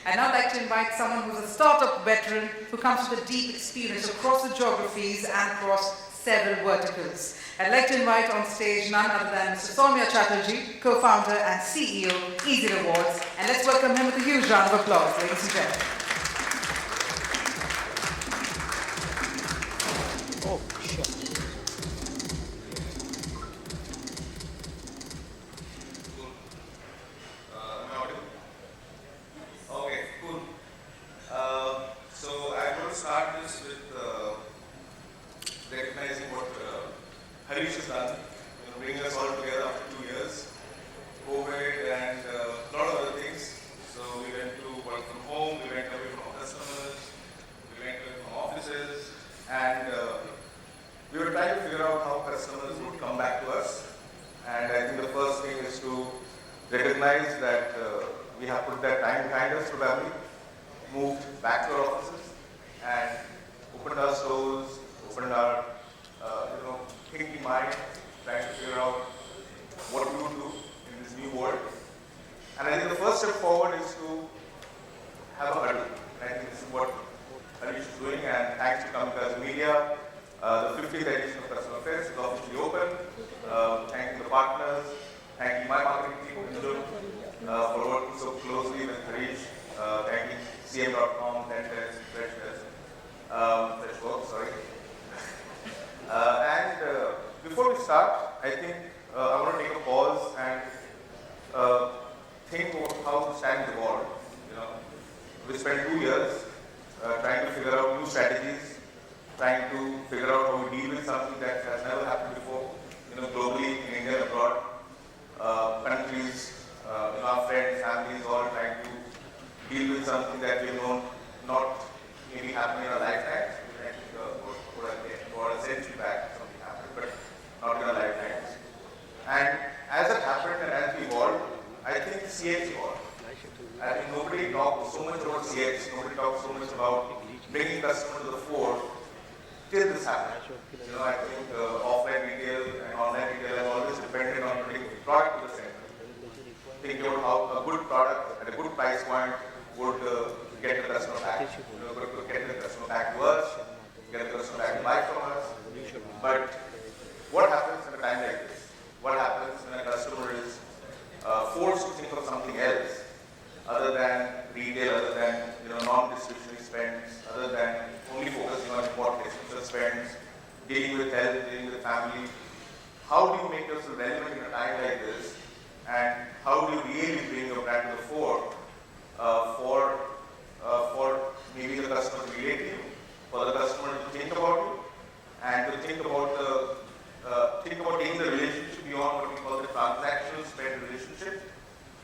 And I'd like to invite someone who's a startup veteran who comes with a deep experience across the geographies and across several verticals. I'd like to invite on stage none other than Mr. Soumya Chatterjee, co-founder and CEO, Easyrewardz. And let's welcome him with a huge round of applause, ladies and gentlemen. Oh, shit. Okay, cool. So I'm going to start this with recognizing what Harish has done, bringing us all together after 2 years, COVID and a lot of other things. So we went to work from home, we went away from our customers, we went away from offices, and we were trying to figure out how customers would come back to us. And I think the first thing is to recognize that we have put that time behind us probably, moved back to our offices, and opened our stores, opened our thinking mind, trying to figure out what we would do in this new world. And I think the first step forward is to have a huddle. And I think this is what Harish is doing, and thanks to coming as media. The 50th edition of Customer Fest is officially open. Thanking the partners, thanking my marketing team for working so closely with Harish, thanking CM.com, Zence, Freshworks, sorry. And before we start, I think I want to take a pause and think about how the stand evolved. We spent 2 years trying to figure out new strategies, trying to figure out how we deal with something that has never happened before, globally, in India and abroad. Countries, our friends, families, all trying to deal with something that we've known not maybe happening in our lifetimes. I think about a century back, something happened, but not in our lifetimes. And as it happened and as we evolved, I think CX evolved. I think nobody talked so much about CX, nobody talked so much about bringing customers to the fore till this happened. I think offline retail and online retail have always depended on putting the product to the center. Thinking about how a good product at a good price point would get the customer back. Get the customer back to us, get the customer back to buy from us. But what happens in a time like this? What happens when a customer is forced to think of something else other than retail, other than non-discretionary spends, other than only focusing on important essential spends, dealing with health, dealing with family? How do you make yourself relevant in a time like this? And how do you really bring your brand to the fore for maybe the customer to relate to you, for the customer to think about you, and to think about taking the relationship beyond what we call the transactional spend relationship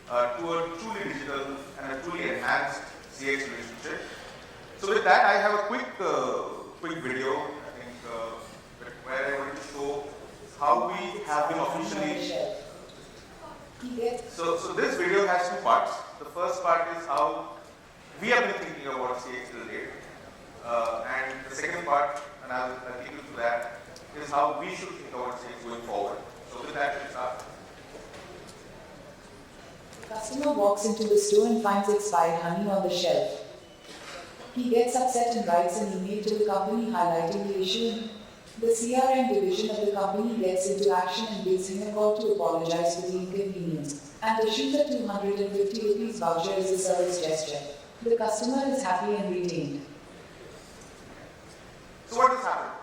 to a truly digital and a truly enhanced CX relationship. So with that, I have a quick video, I think, where I want to show how we have been officially. So this video has 2 parts. The first part is how we have been thinking about CX till date. And the second part, and I'll take you through that, is how we should think about CX going forward. So with that, we'll start. The customer walks into the store and finds expired honey on the shelf. He gets upset and writes an email to the company highlighting the issue. The CRM division of the company gets into action and gives him a call to apologize for the inconvenience and issues a 250 rupees voucher as a service gesture. The customer is happy and retained. So what has happened?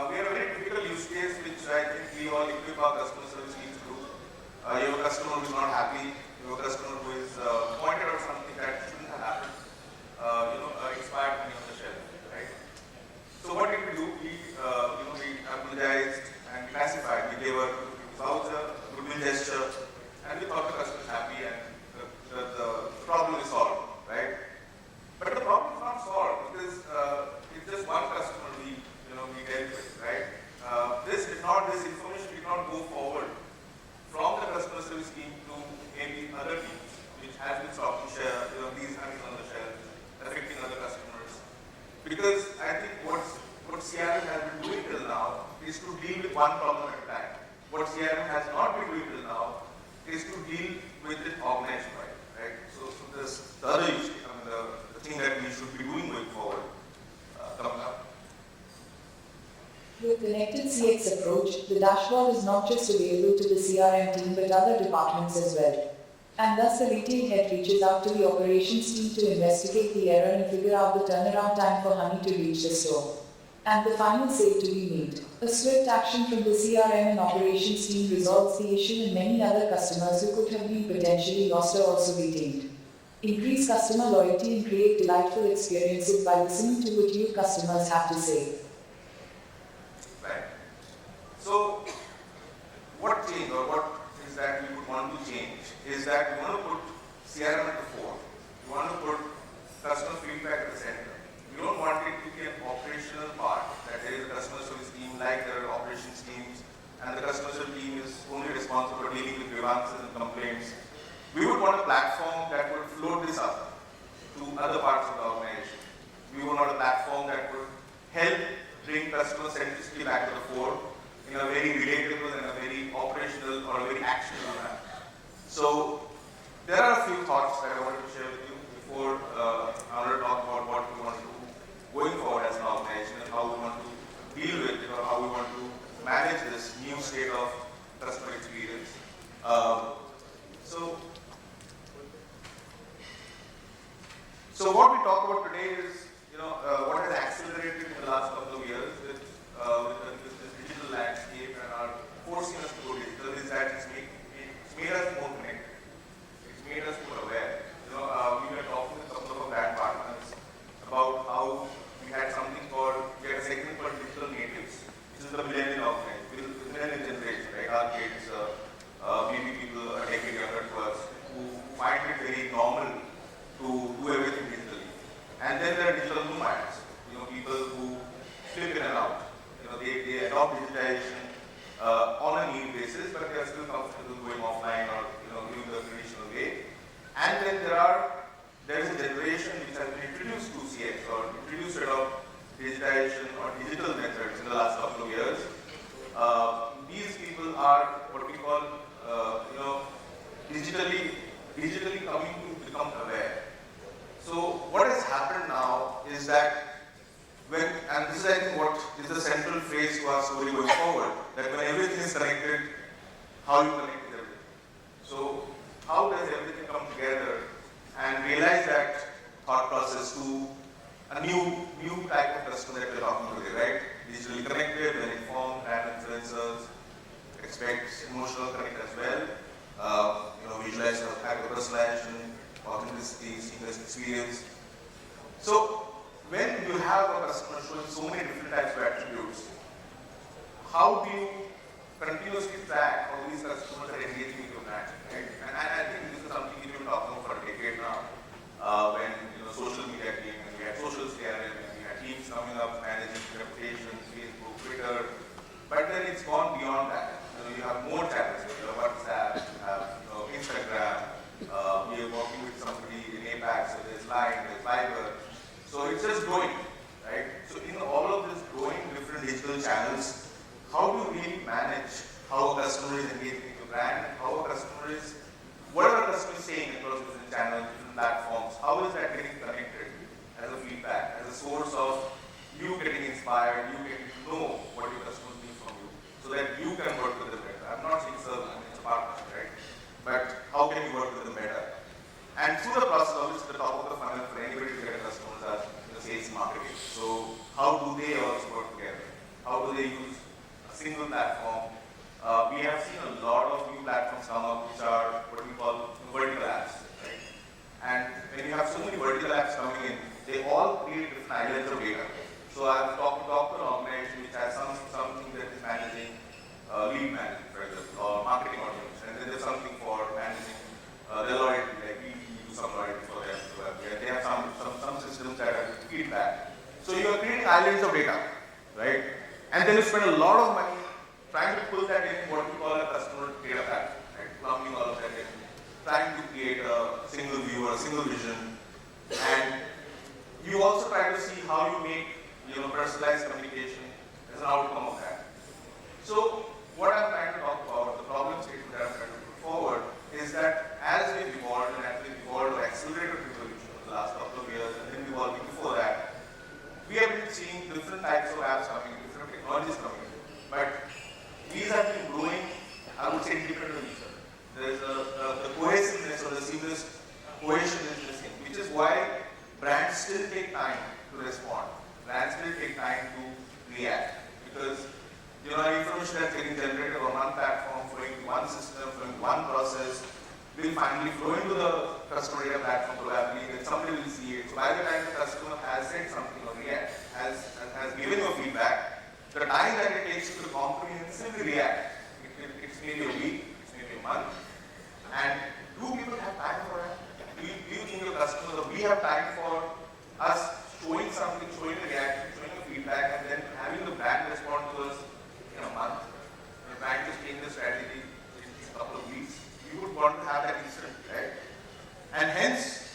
We have a very typical use case which I think we all equip our customer service teams to do. You have a customer who is not happy, you have a customer who is pointed out something that shouldn't have happened, expired money on the shelf, right? So what did we do? We apologized and classified. We gave a voucher, goodwill gesture, and we thought the customer is happy and the problem is solved, right? But the problem is not solved because it's just one customer we dealt with, right? This information did not go forward from the customer service team to maybe other teams, which has been stocking share, these honeys on the shelf, affecting other customers. Because I think what CRM has been doing till now is to deal with one problem at a time. What CRM has not been doing till now is to deal with it organized, right? So this the other use case, the connected CX approach, the dashboard is not just available to the CRM team but other departments as well. And thus the retail head reaches out to the operations team to investigate the error and figure out the turnaround time for honey to reach the store. And the final sale to be made. A swift action from the CRM and operations team resolves the issue, and many other customers who could have been potentially lost are also retained. Increase customer loyalty and create delightful experiences by listening to what your customers have to say. Right. So, what change or what is that we would want to change is that we want to put CRM at the fore. We want to put customer feedback at the center. We don't want it to be an operational part, that there is a customer service team like there are operations teams, and the customer service team is only responsible for dealing with grievances and complaints. We would want a platform that would float this up to other parts of the organization. We would want a platform that would help bring customer centricity back to the fore in a very relatable and a very operational or a very actionable manner. So there are a few thoughts that I wanted to share with you before I want to talk about what we want to do going forward as an organization and how we want to deal with it or how we want to manage this new state of customer experience. So what we talk about today is, what has accelerated in the last couple of years with this digital landscape and our forcing us to go digital is that it's made us more connected. It's made us more aware. We were talking with a couple of our brand partners about how we had a segment called digital natives. This is the millennial organization, millennial generation, right? Our kids, maybe people a decade younger to us, who find it very normal to do everything digitally. And then there are digital nomads, people who flip in and out. They adopt digitization on a need basis, but they are still comfortable going offline or doing the traditional way. And then there is a generation which has been introduced to CX or introduced to adopt digitization or digital methods in the last couple of years. These people are what we call, digitally coming to become aware. So what has happened now is that and this is I think what is the central phrase to our story going forward, that when everything is connected, how you connect with everything. So how does everything come together and realize that thought process to a new type of customer that we're talking today, right? Digitally connected, well informed, brand influencers, expect emotional connect as well, visualize hyper-personalization, authenticity, seamless experience. So when you have a customer showing so many different types of attributes, how do you continuously track how these customers are engaging with your brand, right? And I think this is something we've been talking about for a decade now. When social media came, and we had social CRM, and we had teams coming up managing reputation, Facebook, Twitter, but then it's gone beyond that. You have more channels. You have WhatsApp, you have Instagram. We are working with somebody in APAC, so there's Line, there's Viber. So it's just growing, right? So in all of this growing different digital channels, how do you really manage how a customer is engaging with your brand, what are the customers saying across different channels, different platforms? How is that getting connected as a feedback, as a source of you getting inspired, you getting to know what your customers need from you, so that you can work with them better? I'm not saying serve, it's a partnership, right? But how can you work with them better? And through the process, obviously, the top of the funnel for anybody to get customers are sales and marketing. So how do they also work together? How do they use a single platform? We have seen a lot of new platforms come up, which are what we call vertical apps, right? And when you have so many vertical apps coming in, they all create different islands of data. So I've talked to an organization which has something that is managing lead management, for example, or marketing audience, and then there's something for managing their loyalty, like we do some loyalty for them. So they have some systems that are feedback. So you are creating islands of data, right? And then you spend a lot of money trying to pull that in what we call a customer data platform, right? Plumbing all of that in, trying to create a single view or a single vision. And you also try to see how you make personalized communication as an outcome of that. So what I'm trying to talk about, the problem statement that I'm trying to put forward, is that as we've evolved and as we've evolved or accelerated revolution over the last couple of years, and then evolving before that, we have been seeing different types of apps coming, different technologies coming in. but these have been growing, I would say, independent of each other. There's the cohesiveness or the seamless cohesion is missing, which is why brands still take time to respond. Brands still take time to react, because information that's getting generated on one platform, flowing to one system, flowing to one process, will finally flow into the customer data platform probably, then somebody will see it. So by the time the customer has said something or has given you feedback, the time that it takes you to comprehensively react, it's maybe a week, it's maybe a month. And do people have time for that? Do you think your customers, or we have time for us showing something, showing a reaction, showing a feedback, and then having the brand respond to us in a month? We're trying to change the strategy in a couple of weeks. You would want to have that instant, right? And hence,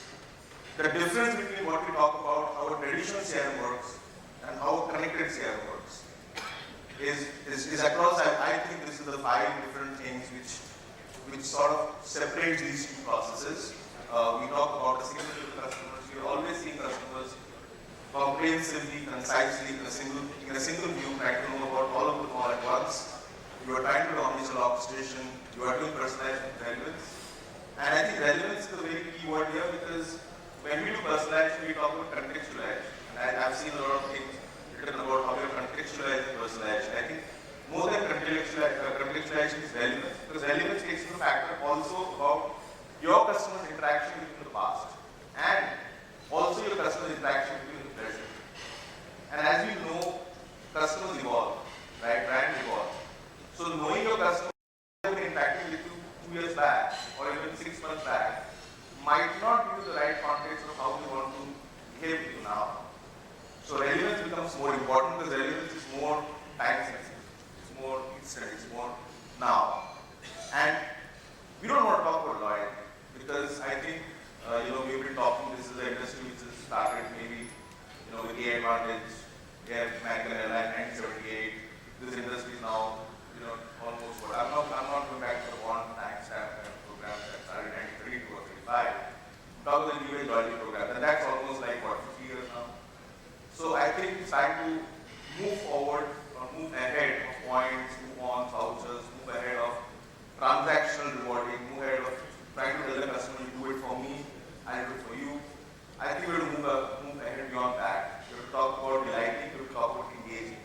the difference between what we talk about, how a traditional CRM works and how a connected CRM works is across. I think this is the 5 different things which sort of separates these two processes. We talk about the single view of customers. You're always seeing customers comprehensively, concisely, in a single view, trying to know about all of them all at once. You are trying to do omnichannel orchestration. You are doing personalized relevance. And I think relevance is a very key word here, because when we do personalization, we talk about contextualization. And I've seen a lot of things written about how you're contextualizing personalization. I think more than contextualization is relevance, because relevance takes into factor also about your customer's interaction with you in the past, and also your customer's interaction with you in the present. And as we know, customers evolve, right? Brands evolve. So knowing your customer who have been interacting with you 2 years back or even 6 months back might not give you the right context of how you want to behave with you now. So relevance becomes more important, because relevance is more time sensitive, it's more instant, it's more now. And we don't want to talk about loyalty, because I think we've been talking, this is an industry which has started maybe with AI Advantage, American Airline 1978. This industry is now almost what I'm not going back to the one timestamp program that started in 1932 or 35. Talk about the new age loyalty program, and that's almost like what, 50 years now. So I think it's time to move forward or move ahead of points, move on vouchers, move ahead of transactional rewarding, move ahead of trying to tell the customer, you do it for me, I do it for you. I think we have to move ahead beyond that. We have to talk about delighting, we have to talk about engaging.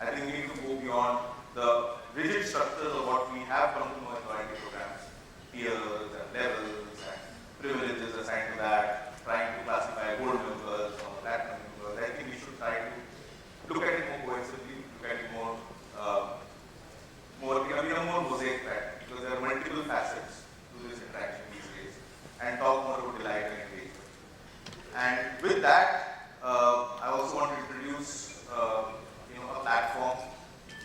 I think we need to go beyond the rigid structures of what we have come to know as loyalty programs, tiers and levels and privileges assigned to that, trying to classify gold members or platinum members. I think we should try to look at it more cohesively, look at it more mosaic pattern, because there are multiple facets to this interaction these days, and talk more about delight and engagement. And with that, I also want to introduce a platform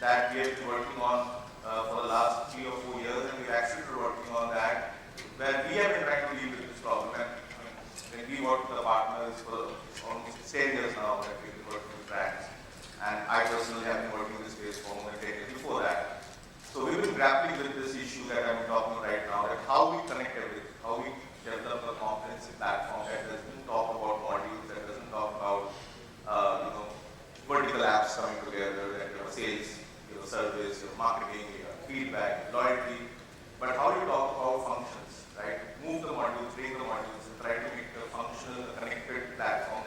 that we have been working on for the last 3 or 4 years, and we've actually been working on that, where we have been trying to deal with this problem. And when we work with the partners for almost 10 years now, that we've been working with brands, and I personally have been working in this space for more than 10 years before that. So we've been grappling with this issue that I'm talking about right now, that how we connect everything, how we develop a comprehensive platform that doesn't talk about modules, that doesn't talk about vertical apps coming together, that your sales, your service, your marketing, your feedback, loyalty, but how you talk about functions, right? Move the modules, break the modules, and try to make a functional, connected platform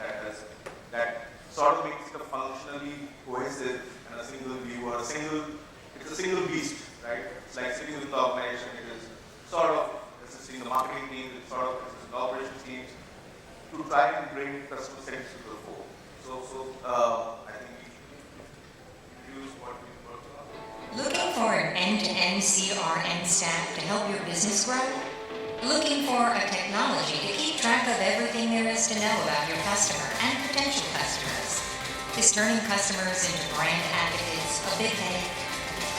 that sort of makes it a functionally cohesive and a single view, or it's a single beast, right? It's like sitting with the organization, it is sort of assisting the marketing team, it's sort of assisting the operations teams to try and bring customer centricity to the fore. So I think we should use what we've worked on. Looking for an end-to-end CRM stack to help your business grow? Looking for a technology to keep track of everything there is to know about your customer and potential customers? Is turning customers into brand advocates a big headache?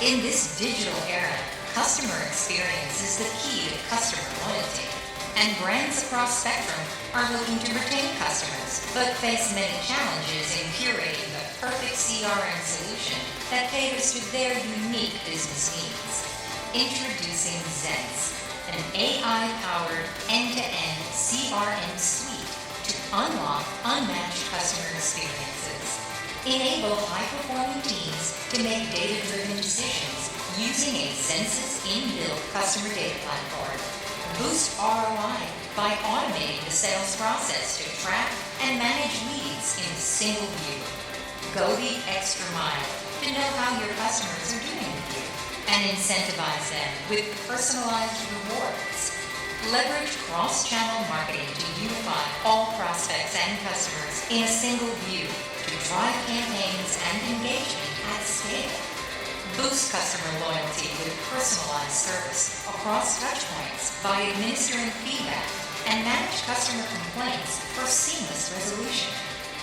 In this digital era, customer experience is the key to customer loyalty, and brands across spectrum are looking to retain customers, but face many challenges in curating the perfect CRM solution that caters to their unique business needs. Introducing Zence, an AI-powered end-to-end CRM suite to unlock unmatched customer experiences. Enable high-performing teams to make data-driven decisions using a Zence's inbuilt customer data platform. Boost ROI by automating the sales process to track and manage leads in a single view. Go the extra mile to know how your customers are doing with you and incentivize them with personalized rewards. Leverage cross-channel marketing to unify all prospects and customers in a single view to drive campaigns and engagement at scale. Boost customer loyalty with personalized service across touchpoints by administering feedback and manage customer complaints for seamless resolution.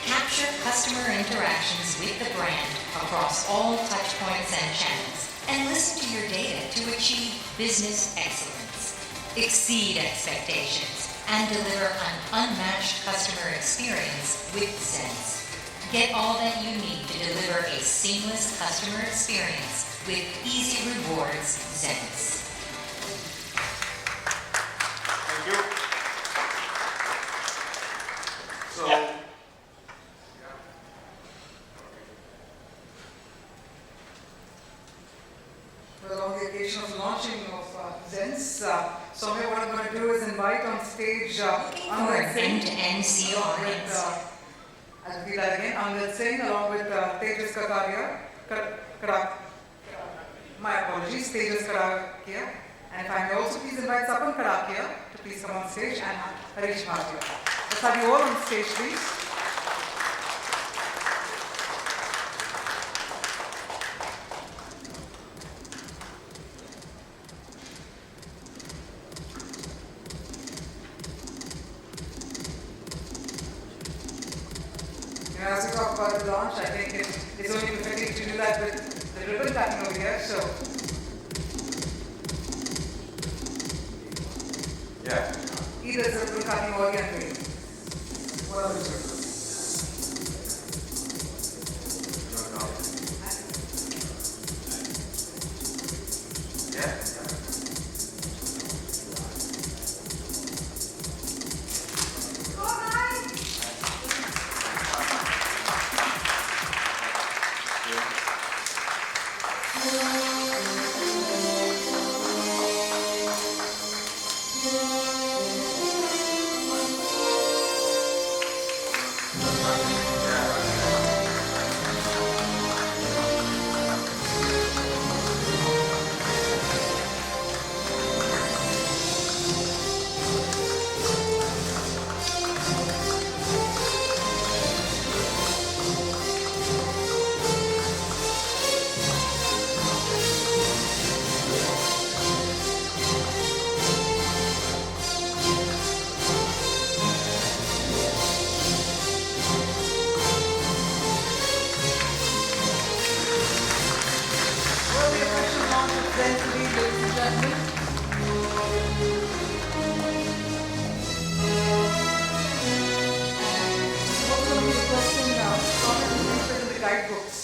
Capture customer interactions with the brand across all touchpoints and channels and listen to your data to achieve business excellence. Exceed expectations and deliver an unmatched customer experience with Zence. Get all that you need to deliver a seamless customer experience with Easyrewardz Zence. Thank you. So, well, on the occasion of launching of Zence, Soumya, what I'm going to do is invite on stage Looking for an Zence end-to-end CRM. I'll repeat that again. Angad Singh along with Tejas Kakaria. My apologies, Tejas Karakia. And if I may also please invite Sapan Karakia to please come on stage and Harish Bhatia. Let's have you all on stage, please. As we talk about the launch, I think it's only befitting to do that with the ribbon cutting over here. So, yeah. either the ribbon cutting or the unveiling. Whatever is good. Yeah. Well, the official launch of Zence, ladies and gentlemen. What's going to be the question now? Comment and research in the guidebooks.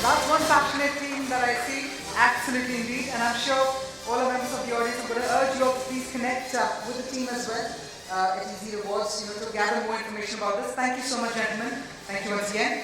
That's one passionate team that I see, absolutely indeed, and I'm sure all the members of the audience are going to urge you all to please connect with the team as well at Easyrewardz, to gather more information about this. Thank you so much, gentlemen. Thank you once again.